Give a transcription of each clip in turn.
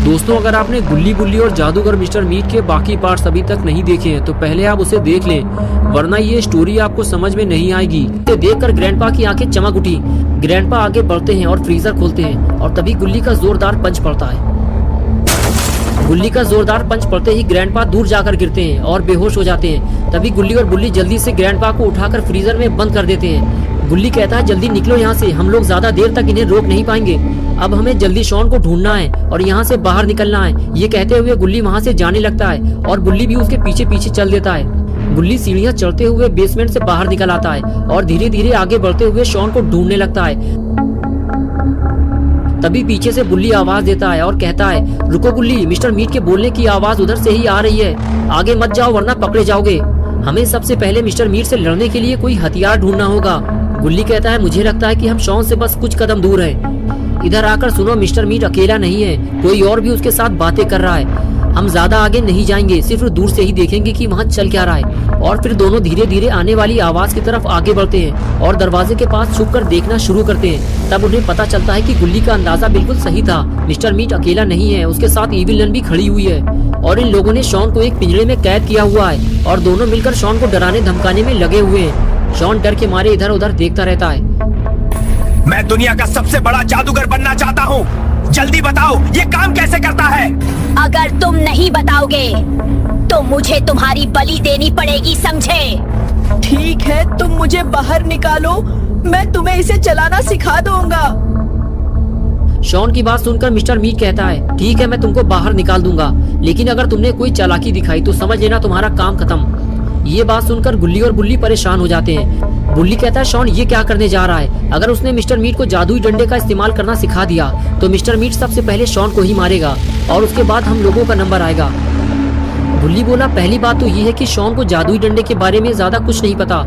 दोस्तों अगर आपने गुल्ली बुल्ली और जादूगर मिस्टर मीट के बाकी पार्ट्स अभी तक नहीं देखे हैं तो पहले आप उसे देख लें, वरना ये स्टोरी आपको समझ में नहीं आएगी। इसे देखकर ग्रैंडपा की आंखें चमक उठी। ग्रैंडपा आगे बढ़ते हैं और फ्रीजर खोलते हैं और तभी गुल्ली का जोरदार पंच पड़ता है। गुल्ली का जोरदार पंच पड़ते ही ग्रैंडपा दूर जाकर गिरते हैं और बेहोश हो जाते हैं। तभी गुल्ली और बुल्ली जल्दी से ग्रैंडपा को उठाकर फ्रीजर में बंद कर देते हैं। गुल्ली कहता है जल्दी निकलो यहाँ से, हम लोग ज्यादा देर तक इन्हें रोक नहीं पाएंगे। अब हमें जल्दी शॉन को ढूंढना है और यहाँ से बाहर निकलना है। ये कहते हुए गुल्ली वहाँ से जाने लगता है और बुल्ली भी उसके पीछे पीछे चल देता है। गुल्ली सीढ़ियाँ चढ़ते हुए बेसमेंट से बाहर निकल आता है और धीरे धीरे आगे बढ़ते हुए शॉन को ढूंढने लगता है। तभी पीछे से बुल्ली आवाज देता है और कहता है रुको गुल्ली, मिस्टर मीट के बोलने की आवाज उधर से ही आ रही है, आगे मत जाओ वरना पकड़े जाओगे। हमें सबसे पहले मिस्टर मीट से लड़ने के लिए कोई हथियार ढूंढना होगा। गुल्ली कहता है मुझे लगता है कि हम शॉन से बस कुछ कदम दूर हैं। इधर आकर सुनो, मिस्टर मीट अकेला नहीं है, कोई और भी उसके साथ बातें कर रहा है। हम ज्यादा आगे नहीं जाएंगे, सिर्फ दूर से ही देखेंगे कि वहाँ चल क्या रहा है। और फिर दोनों धीरे धीरे आने वाली आवाज की तरफ आगे बढ़ते हैं और दरवाजे के पास छुपकर देखना शुरू करते हैं। तब उन्हें पता चलता है कि गुल्ली का अंदाजा बिल्कुल सही था, मिस्टर मीट अकेला नहीं है, उसके साथ इविल नन भी खड़ी हुई है और इन लोगों ने शॉन को एक पिंजरे में कैद किया हुआ है और दोनों मिलकर शॉन को डराने धमकाने में लगे हुए हैं। शॉन डर के मारे इधर उधर देखता रहता है। मैं दुनिया का सबसे बड़ा जादूगर बनना चाहता हूँ, जल्दी बताओ ये काम कैसे करता है। अगर तुम नहीं बताओगे तो मुझे तुम्हारी बलि देनी पड़ेगी, समझे? ठीक है, तुम मुझे बाहर निकालो, मैं तुम्हें इसे चलाना सिखा दूंगा। शॉन की बात सुनकर मिस्टर मीट कहता है ठीक है, मैं तुमको बाहर निकाल दूंगा, लेकिन अगर तुमने कोई चालाकी दिखाई तो समझ लेना तुम्हारा काम खत्म। ये बात सुनकर गुल्ली और बुल्ली परेशान हो जाते हैं। बुल्ली कहता है शॉन ये क्या करने जा रहा है, अगर उसने मिस्टर मीट को जादुई डंडे का इस्तेमाल करना सिखा दिया तो मिस्टर मीट सबसे पहले शॉन को ही मारेगा और उसके बाद हम लोगों का नंबर आएगा। बुल्ली बोला पहली बात तो ये है कि शॉन को जादुई डंडे के बारे में ज्यादा कुछ नहीं पता,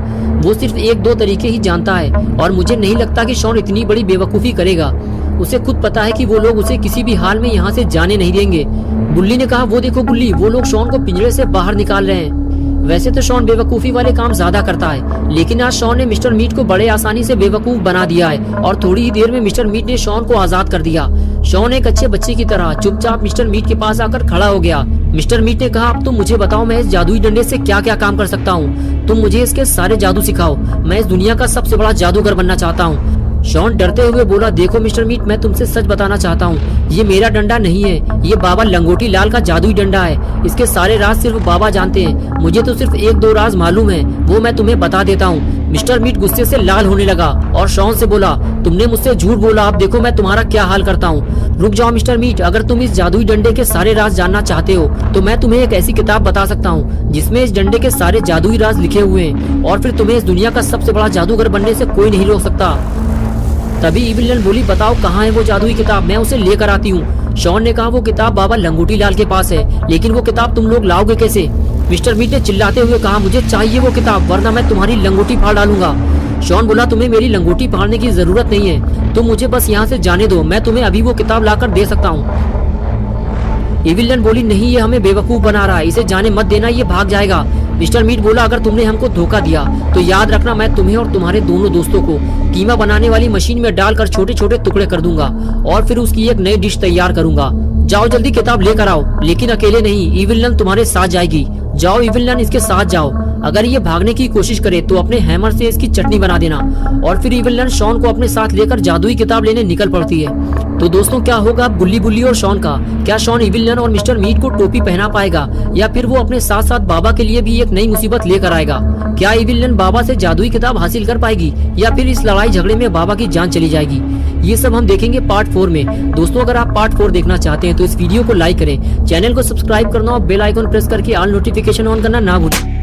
वो सिर्फ एक दो तरीके ही जानता है और मुझे नहीं लगता कि शॉन इतनी बड़ी बेवकूफ़ी करेगा। उसे खुद पता है कि वो लोग उसे किसी भी हाल में यहाँ से जाने नहीं देंगे। बुल्ली ने कहा वो देखो गुल्ली, वो लोग शॉन को पिंजरे से बाहर निकाल रहे हैं। वैसे तो शॉन बेवकूफ़ी वाले काम ज्यादा करता है, लेकिन आज शॉन ने मिस्टर मीट को बड़े आसानी से बेवकूफ बना दिया है और थोड़ी ही देर में मिस्टर मीट ने शॉन को आजाद कर दिया। शॉन एक अच्छे बच्चे की तरह चुपचाप मिस्टर मीट के पास आकर खड़ा हो गया। मिस्टर मीट ने कहा अब तुम मुझे बताओ मैं इस जादुई डंडे से क्या क्या काम कर सकता हूँ, तुम मुझे इसके सारे जादू सिखाओ, मैं इस दुनिया का सबसे बड़ा जादूगर बनना चाहता हूँ। शॉन डरते हुए बोला देखो मिस्टर मीट, मैं तुमसे सच बताना चाहता हूँ, ये मेरा डंडा नहीं है, ये बाबा लंगोटी लाल का जादुई डंडा है। इसके सारे राज सिर्फ बाबा जानते हैं, मुझे तो सिर्फ एक दो राज मालूम है, वो मैं तुम्हें बता देता हूँ। मिस्टर मीट गुस्से से लाल होने लगा और शॉन से बोला तुमने मुझसे झूठ बोला, अब देखो मैं तुम्हारा क्या हाल करता हूँ। रुक जाओ मिस्टर मीट, अगर तुम इस जादुई डंडे के सारे राज जानना चाहते हो तो मैं तुम्हें एक ऐसी किताब बता सकता हूँ जिसमें इस डंडे के सारे जादुई राज लिखे हुए हैं और फिर तुम्हें इस दुनिया का सबसे बड़ा जादूगर बनने से कोई नहीं रोक सकता। तभी इविल नन बोली बताओ कहाँ है वो जादुई किताब, मैं उसे लेकर आती हूँ। शॉन ने कहा वो किताब बाबा लंगोटी लाल के पास है, लेकिन वो किताब तुम लोग लाओगे कैसे? मिस्टर मीट ने चिल्लाते हुए कहा मुझे चाहिए वो किताब, वरना मैं तुम्हारी लंगोटी फाड़ डालूंगा। शॉन बोला तुम्हें मेरी लंगोटी फाड़ने की जरूरत नहीं है, तुम मुझे बस यहाँ से जाने दो, मैं तुम्हें अभी वो किताब लाकर दे सकता हूँ। इविल नन बोली नहीं, ये हमें बेवकूफ बना रहा है, इसे जाने मत देना, ये भाग जाएगा। मिस्टर मीट बोला अगर तुमने हमको धोखा दिया तो याद रखना मैं तुम्हें और तुम्हारे दोनों दोस्तों को कीमा बनाने वाली मशीन में डालकर छोटे छोटे टुकड़े कर दूंगा और फिर उसकी एक नई डिश तैयार करूंगा। जाओ जल्दी किताब लेकर आओ, लेकिन अकेले नहीं, इविल नन तुम्हारे साथ जाएगी। जाओ इविल नन, इसके साथ जाओ, अगर ये भागने की कोशिश करे तो अपने हैमर से इसकी चटनी बना देना। और फिर इविल नन शॉन को अपने साथ लेकर जादुई किताब लेने निकल पड़ती है। तो दोस्तों क्या होगा गुल्ली बुल्ली और शॉन का? क्या शॉन इविल नन और मिस्टर मीट को टोपी पहना पाएगा या फिर वो अपने साथ साथ बाबा के लिए भी एक नई मुसीबत लेकर आएगा? क्या इविल नन बाबा से जादुई किताब हासिल कर पाएगी या फिर इस लड़ाई झगड़े में बाबा की जान चली जाएगी? ये सब हम देखेंगे पार्ट 4 में। दोस्तों अगर आप पार्ट 4 देखना चाहते हैं तो इस वीडियो को लाइक करें, चैनल को सब्सक्राइब करना और बेल आइकन प्रेस करके ऑल नोटिफिकेशन ऑन करना ना भूलें।